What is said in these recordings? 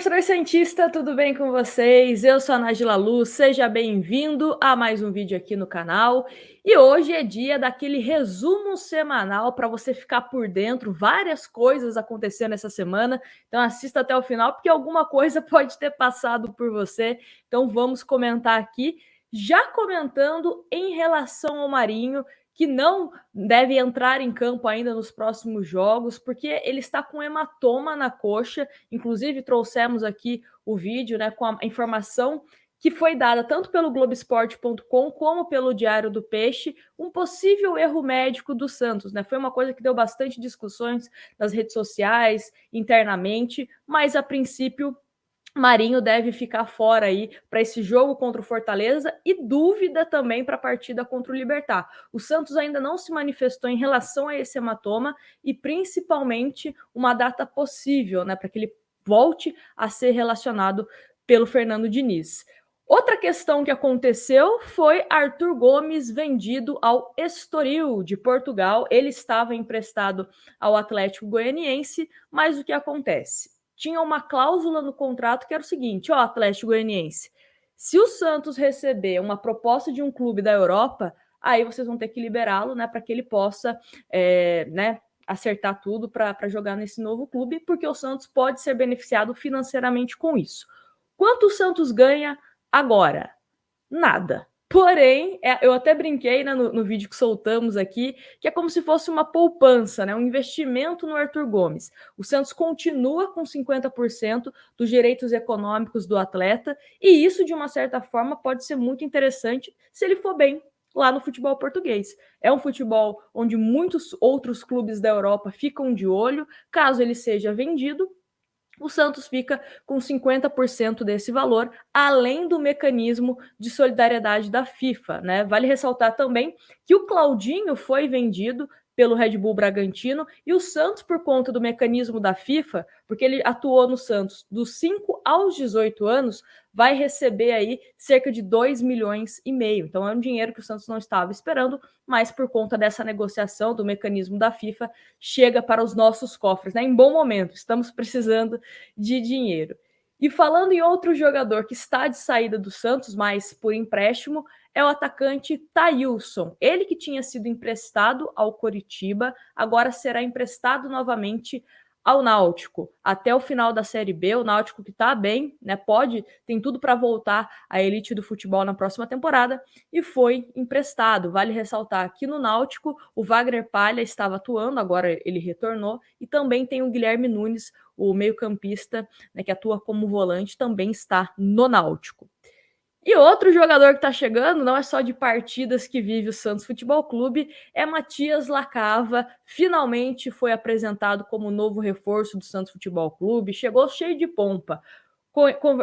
torcedor santista, tudo bem com vocês? Eu sou a Nájila Luz, seja bem-vindo a mais um vídeo aqui no canal. E hoje é dia daquele resumo semanal para você ficar por dentro, várias coisas acontecendo essa semana. Então assista até o final, porque alguma coisa pode ter passado por você. Então vamos comentar aqui, já comentando em relação ao Marinho, que não deve entrar em campo ainda nos próximos jogos, porque ele está com hematoma na coxa. Inclusive, trouxemos aqui o vídeo, né, com a informação que foi dada tanto pelo Globoesporte.com como pelo Diário do Peixe, um possível erro médico do Santos, né? Foi uma coisa que deu bastante discussões nas redes sociais, internamente, mas a princípio Marinho deve ficar fora aí para esse jogo contra o Fortaleza e dúvida também para a partida contra o Libertad. O Santos ainda não se manifestou em relação a esse hematoma e principalmente uma data possível, né, para que ele volte a ser relacionado pelo Fernando Diniz. Outra questão que aconteceu foi Arthur Gomes vendido ao Estoril de Portugal. Ele estava emprestado ao Atlético Goianiense, mas o que acontece? Tinha uma cláusula no contrato que era o seguinte: ó, Atlético Goianiense, se o Santos receber uma proposta de um clube da Europa, aí vocês vão ter que liberá-lo, né, para que ele possa, né, acertar tudo para jogar nesse novo clube, porque o Santos pode ser beneficiado financeiramente com isso. Quanto o Santos ganha agora? Nada. Porém, eu até brinquei, né, no vídeo que soltamos aqui, que é como se fosse uma poupança, né, um investimento no Arthur Gomes. O Santos continua com 50% dos direitos econômicos do atleta, e isso, de uma certa forma, pode ser muito interessante se ele for bem lá no futebol português. É um futebol onde muitos outros clubes da Europa ficam de olho. Caso ele seja vendido, o Santos fica com 50% desse valor, além do mecanismo de solidariedade da FIFA, né? Vale ressaltar também que o Claudinho foi vendido pelo Red Bull Bragantino e o Santos, por conta do mecanismo da FIFA, porque ele atuou no Santos dos 5 aos 18 anos, vai receber aí cerca de 2,5 milhões. Então é um dinheiro que o Santos não estava esperando, mas por conta dessa negociação do mecanismo da FIFA, chega para os nossos cofres, né? Em bom momento, estamos precisando de dinheiro. E falando em outro jogador que está de saída do Santos, mas por empréstimo, é o atacante Thailson. Ele que tinha sido emprestado ao Coritiba, agora será emprestado novamente ao Náutico até o final da Série B. O Náutico que está bem, né? Tem tudo para voltar à elite do futebol na próxima temporada e foi emprestado. Vale ressaltar que no Náutico o Wagner Palha estava atuando, agora ele retornou, e também tem o Guilherme Nunes, o meio-campista, né, que atua como volante, também está no Náutico. E outro jogador que está chegando, não é só de partidas que vive o Santos Futebol Clube, é Matias Lacava. Finalmente foi apresentado como novo reforço do Santos Futebol Clube, chegou cheio de pompa,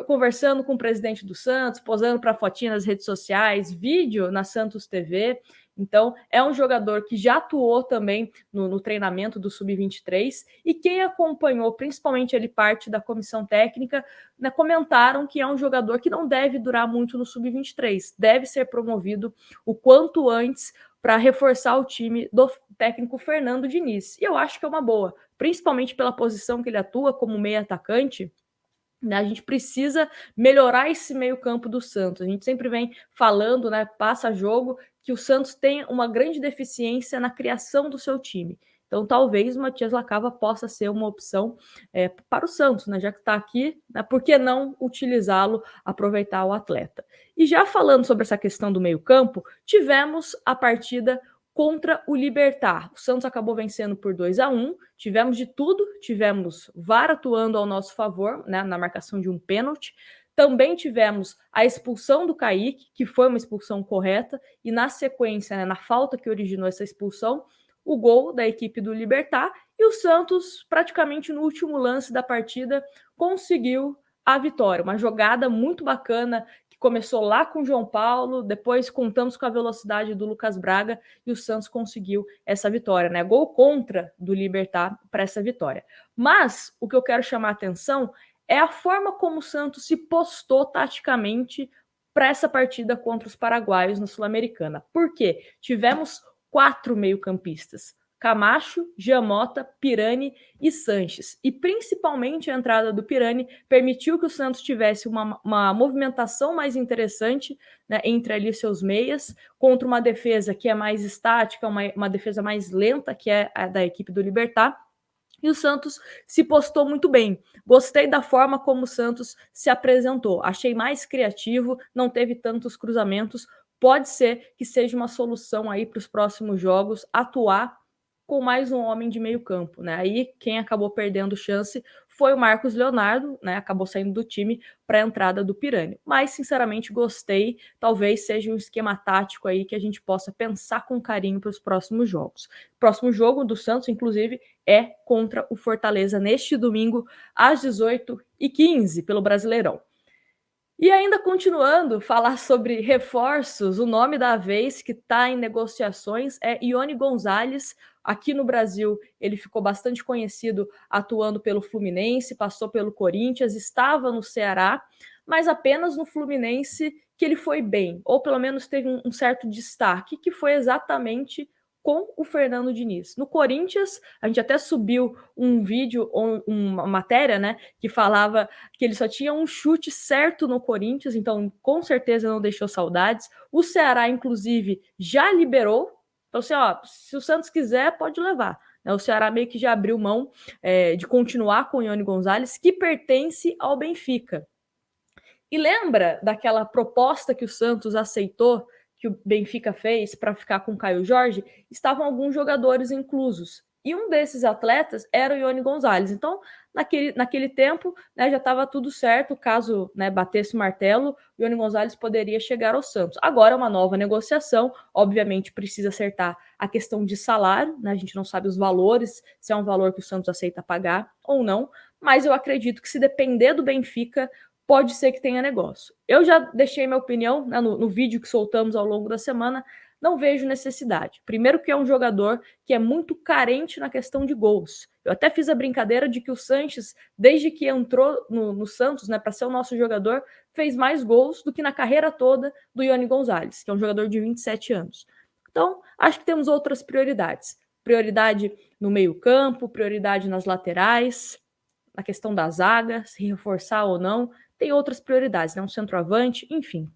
conversando com o presidente do Santos, posando para fotinha nas redes sociais, vídeo na Santos TV. Então, é um jogador que já atuou também no treinamento do Sub-23, e quem acompanhou, principalmente ele, parte da comissão técnica, né, comentaram que é um jogador que não deve durar muito no Sub-23, deve ser promovido o quanto antes para reforçar o time do técnico Fernando Diniz. E eu acho que é uma boa, principalmente pela posição que ele atua como meio atacante. A gente precisa melhorar esse meio-campo do Santos. A gente sempre vem falando, né, passa jogo, que o Santos tem uma grande deficiência na criação do seu time. Então, talvez o Matias Lacava possa ser uma opção para o Santos, né? Já que está aqui, né, por que não utilizá-lo, aproveitar o atleta? E já falando sobre essa questão do meio-campo, tivemos a partida contra o Libertad. O Santos acabou vencendo por 2-1. Tivemos de tudo, tivemos VAR atuando ao nosso favor, né, na marcação de um pênalti. Também tivemos a expulsão do Kaique, que foi uma expulsão correta, e na sequência, né, na falta que originou essa expulsão, o gol da equipe do Libertad, e o Santos, praticamente no último lance da partida, conseguiu a vitória. Uma jogada muito bacana que começou lá com o João Paulo, depois contamos com a velocidade do Lucas Braga e o Santos conseguiu essa vitória, né? Gol contra do Libertad para essa vitória. Mas o que eu quero chamar a atenção é a forma como o Santos se postou taticamente para essa partida contra os paraguaios na Sul-Americana. Por quê? Tivemos 4 meio-campistas. Camacho, Giamota, Pirani e Sanches. E principalmente a entrada do Pirani permitiu que o Santos tivesse uma movimentação mais interessante, né, entre ali seus meias, contra uma defesa que é mais estática, uma defesa mais lenta, que é a da equipe do Libertad. E o Santos se postou muito bem. Gostei da forma como o Santos se apresentou. Achei mais criativo, não teve tantos cruzamentos. Pode ser que seja uma solução aí para os próximos jogos, atuar com mais um homem de meio campo, né? Aí quem acabou perdendo chance foi o Marcos Leonardo, né? Acabou saindo do time para a entrada do Pirani. Mas, sinceramente, gostei. Talvez seja um esquema tático aí que a gente possa pensar com carinho para os próximos jogos. Próximo jogo do Santos, inclusive, é contra o Fortaleza neste domingo, às 18h15, pelo Brasileirão. E ainda continuando, falar sobre reforços, o nome da vez que está em negociações é Ione Gonzalez. Aqui no Brasil, ele ficou bastante conhecido atuando pelo Fluminense, passou pelo Corinthians, estava no Ceará, mas apenas no Fluminense que ele foi bem, ou pelo menos teve um certo destaque, que foi exatamente com o Fernando Diniz. No Corinthians, a gente até subiu um vídeo, uma matéria, né, que falava que ele só tinha um chute certo no Corinthians, então com certeza não deixou saudades. O Ceará, inclusive, já liberou. Então, assim, ó, se o Santos quiser, pode levar. O Ceará meio que já abriu mão de continuar com o Ione Gonzalez, que pertence ao Benfica. E lembra daquela proposta que o Santos aceitou, que o Benfica fez para ficar com o Caio Jorge? Estavam alguns jogadores inclusos. E um desses atletas era o Ione Gonzalez. Então, naquele tempo, né, já estava tudo certo. Caso, né, batesse o martelo, o Ione Gonzalez poderia chegar ao Santos. Agora é uma nova negociação. Obviamente, precisa acertar a questão de salário. Né? A gente não sabe os valores, se é um valor que o Santos aceita pagar ou não. Mas eu acredito que, se depender do Benfica, pode ser que tenha negócio. Eu já deixei minha opinião, né, no vídeo que soltamos ao longo da semana. Não vejo necessidade. Primeiro que é um jogador que é muito carente na questão de gols. Eu até fiz a brincadeira de que o Sanches, desde que entrou no Santos, né, para ser o nosso jogador, fez mais gols do que na carreira toda do Ione Gonzalez, que é um jogador de 27 anos. Então, acho que temos outras prioridades. Prioridade no meio-campo, prioridade nas laterais, na questão da zaga, se reforçar ou não. Tem outras prioridades, né? Um centroavante, enfim.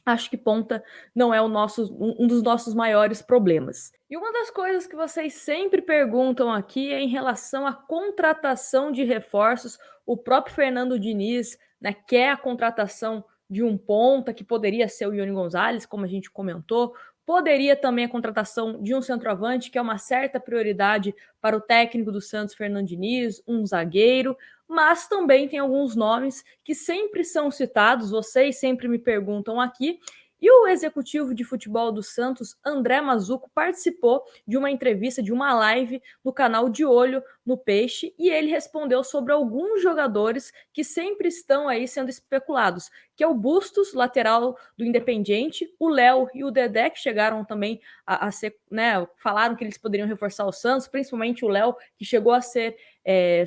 Acho que ponta não é um dos nossos maiores problemas. E uma das coisas que vocês sempre perguntam aqui é em relação à contratação de reforços. O próprio Fernando Diniz, né, quer a contratação de um ponta, que poderia ser o Ione Gonzalez, como a gente comentou. Poderia também a contratação de um centroavante, que é uma certa prioridade para o técnico do Santos, Fernando Diniz, um zagueiro, mas também tem alguns nomes que sempre são citados, vocês sempre me perguntam aqui, e o executivo de futebol do Santos, André Mazzuco, participou de uma entrevista, de uma live no canal De Olho no Peixe, e ele respondeu sobre alguns jogadores que sempre estão aí sendo especulados, que é o Bustos, lateral do Independiente, o Léo e o Dedé, que chegaram também a ser, né, falaram que eles poderiam reforçar o Santos, principalmente o Léo, que chegou a ser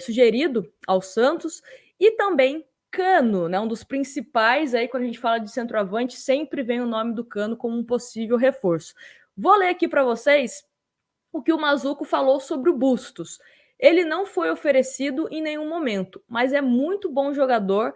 sugerido ao Santos, e também Cano, né, um dos principais aí quando a gente fala de centroavante, sempre vem o nome do Cano como um possível reforço. Vou ler aqui para vocês o que o Mazzuco falou sobre o Bustos. Ele não foi oferecido em nenhum momento, mas é muito bom jogador.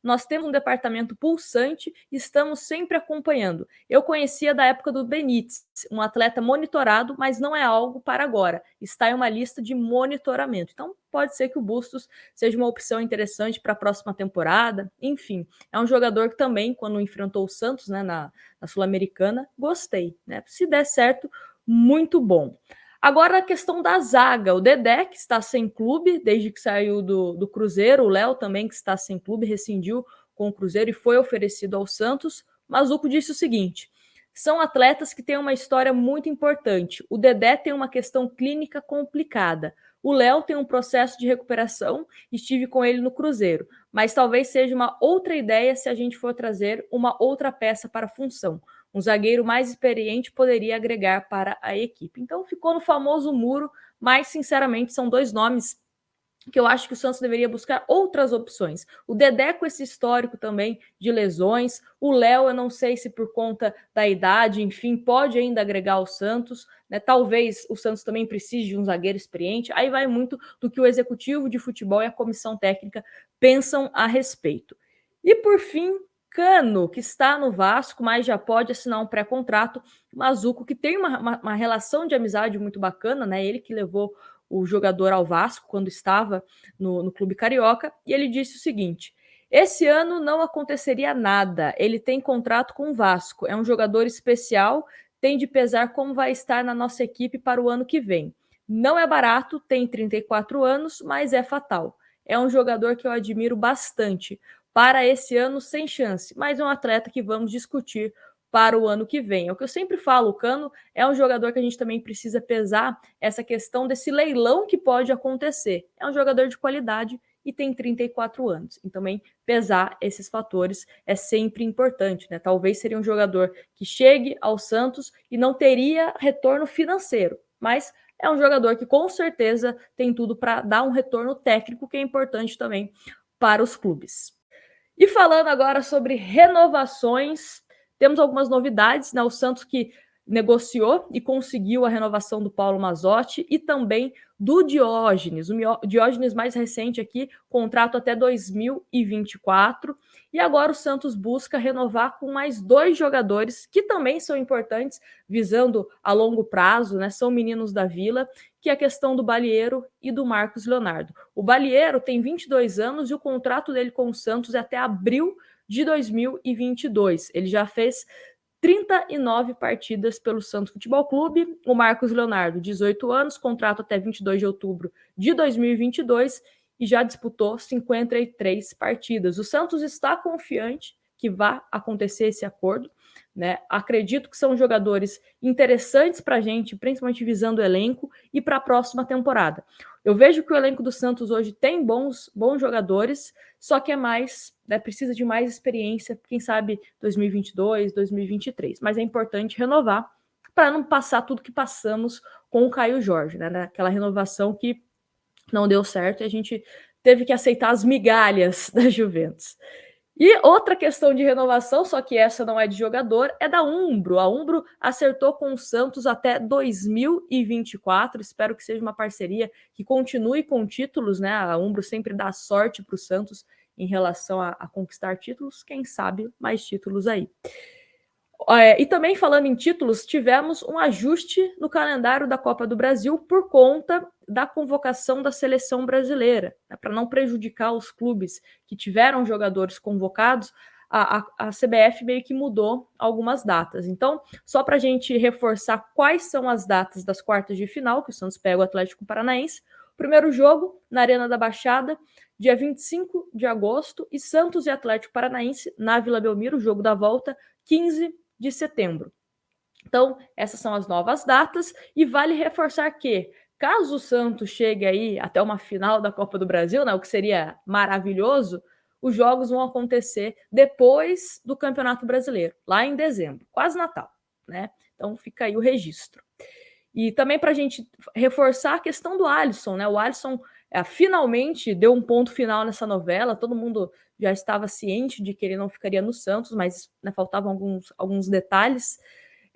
Nós temos um departamento pulsante e estamos sempre acompanhando. Eu conhecia da época do Benítez, um atleta monitorado, mas não é algo para agora. Está em uma lista de monitoramento. Então, pode ser que o Bustos seja uma opção interessante para a próxima temporada. Enfim, é um jogador que também, quando enfrentou o Santos, né, na Sul-Americana, gostei. Né? Se der certo, muito bom. Agora a questão da zaga, o Dedé, que está sem clube desde que saiu do Cruzeiro, o Léo também, que está sem clube, rescindiu com o Cruzeiro e foi oferecido ao Santos. Mas o Zuco disse o seguinte: são atletas que têm uma história muito importante. O Dedé tem uma questão clínica complicada. O Léo tem um processo de recuperação, estive com ele no Cruzeiro, mas talvez seja uma outra ideia se a gente for trazer uma outra peça para a função. Um zagueiro mais experiente poderia agregar para a equipe. Então ficou no famoso muro, mas sinceramente são dois nomes que eu acho que o Santos deveria buscar outras opções. O Dedé com esse histórico também de lesões, o Léo, eu não sei se por conta da idade, enfim, pode ainda agregar ao Santos, né? Talvez o Santos também precise de um zagueiro experiente, aí vai muito do que o executivo de futebol e a comissão técnica pensam a respeito. E por fim, Cano, que está no Vasco, mas já pode assinar um pré-contrato. Mazuco, que tem uma relação de amizade muito bacana, né? Ele que levou o jogador ao Vasco quando estava no Clube Carioca, e ele disse o seguinte: esse ano não aconteceria nada, ele tem contrato com o Vasco, é um jogador especial, tem de pesar como vai estar na nossa equipe para o ano que vem. Não é barato, tem 34 anos, mas é fatal. É um jogador que eu admiro bastante. Para esse ano, sem chance, mas é um atleta que vamos discutir para o ano que vem. É o que eu sempre falo, o Cano é um jogador que a gente também precisa pesar essa questão desse leilão que pode acontecer. É um jogador de qualidade e tem 34 anos. E também pesar esses fatores é sempre importante, né? Talvez seria um jogador que chegue ao Santos e não teria retorno financeiro, mas é um jogador que com certeza tem tudo para dar um retorno técnico que é importante também para os clubes. E falando agora sobre renovações, temos algumas novidades, né? O Santos que negociou e conseguiu a renovação do Paulo Mazzotti e também do Diógenes. O Diógenes mais recente aqui, contrato até 2024. E agora o Santos busca renovar com mais 2 jogadores que também são importantes, visando a longo prazo, né? São meninos da Vila, que é a questão do Balieiro e do Marcos Leonardo. O Balieiro tem 22 anos e o contrato dele com o Santos é até abril de 2022. Ele já fez 39 partidas pelo Santos Futebol Clube. O Marcos Leonardo, 18 anos, contrato até 22 de outubro de 2022 e já disputou 53 partidas. O Santos está confiante que vá acontecer esse acordo, né? Acredito que são jogadores interessantes para a gente, principalmente visando o elenco e para a próxima temporada. Eu vejo que o elenco do Santos hoje tem bons jogadores, só que é mais, né, precisa de mais experiência, quem sabe 2022, 2023. Mas é importante renovar para não passar tudo que passamos com o Caio Jorge, né? Aquela renovação que não deu certo e a gente teve que aceitar as migalhas da Juventus. E outra questão de renovação, só que essa não é de jogador, é da Umbro. A Umbro acertou com o Santos até 2024. Espero que seja uma parceria que continue com títulos, né? A Umbro sempre dá sorte para o Santos em relação a conquistar títulos. Quem sabe mais títulos aí. E também falando em títulos, tivemos um ajuste no calendário da Copa do Brasil por conta da convocação da seleção brasileira, né, para não prejudicar os clubes que tiveram jogadores convocados. A CBF meio que mudou algumas datas. Então, só para a gente reforçar quais são as datas das quartas de final, que o Santos pega o Atlético Paranaense. O primeiro jogo, na Arena da Baixada, dia 25 de agosto, e Santos e Atlético Paranaense, na Vila Belmiro, o jogo da volta, 15 de setembro. Então, essas são as novas datas e vale reforçar que, caso o Santos chegue aí até uma final da Copa do Brasil, né, o que seria maravilhoso, os jogos vão acontecer depois do Campeonato Brasileiro, lá em dezembro, quase Natal, né? Então fica aí o registro. E também para a gente reforçar a questão do Alisson, né? O Alisson finalmente deu um ponto final nessa novela, todo mundo já estava ciente de que ele não ficaria no Santos, mas né, faltavam alguns detalhes.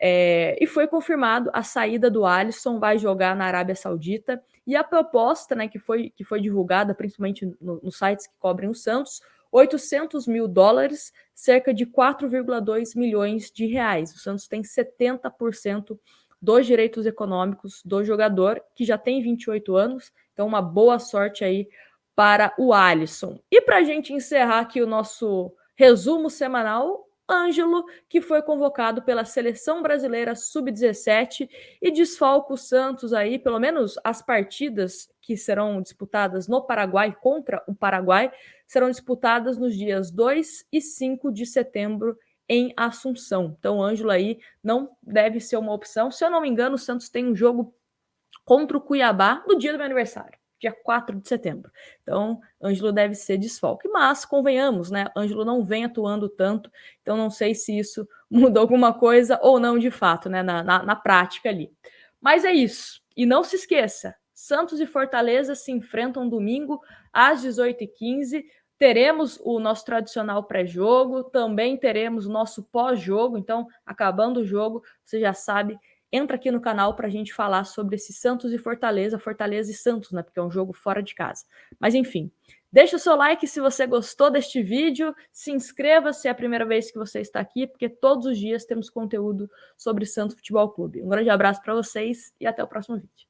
E foi confirmado a saída do Alisson, vai jogar na Arábia Saudita. E a proposta, né, que foi divulgada, principalmente nos sites que cobrem o Santos, 800 mil dólares, cerca de 4,2 milhões de reais. O Santos tem 70% dos direitos econômicos do jogador, que já tem 28 anos. Então, uma boa sorte aí para o Alisson. E para a gente encerrar aqui o nosso resumo semanal, Ângelo, que foi convocado pela Seleção Brasileira Sub-17 e desfalca o Santos aí, pelo menos as partidas que serão disputadas no Paraguai, contra o Paraguai, serão disputadas nos dias 2 e 5 de setembro em Assunção. Então, o Ângelo aí não deve ser uma opção. Se eu não me engano, o Santos tem um jogo contra o Cuiabá no dia do meu aniversário, dia 4 de setembro. Então, Ângelo deve ser desfalque. Mas, convenhamos, né? Ângelo não vem atuando tanto, então não sei se isso mudou alguma coisa ou não de fato, né? Na prática ali. Mas é isso. E não se esqueça, Santos e Fortaleza se enfrentam domingo às 18h15. Teremos o nosso tradicional pré-jogo, também teremos o nosso pós-jogo. Então, acabando o jogo, você já sabe, entra aqui no canal para a gente falar sobre esse Santos e Fortaleza, Fortaleza e Santos, né? Porque é um jogo fora de casa. Mas enfim, deixa o seu like se você gostou deste vídeo, se inscreva se é a primeira vez que você está aqui, porque todos os dias temos conteúdo sobre Santos Futebol Clube. Um grande abraço para vocês e até o próximo vídeo.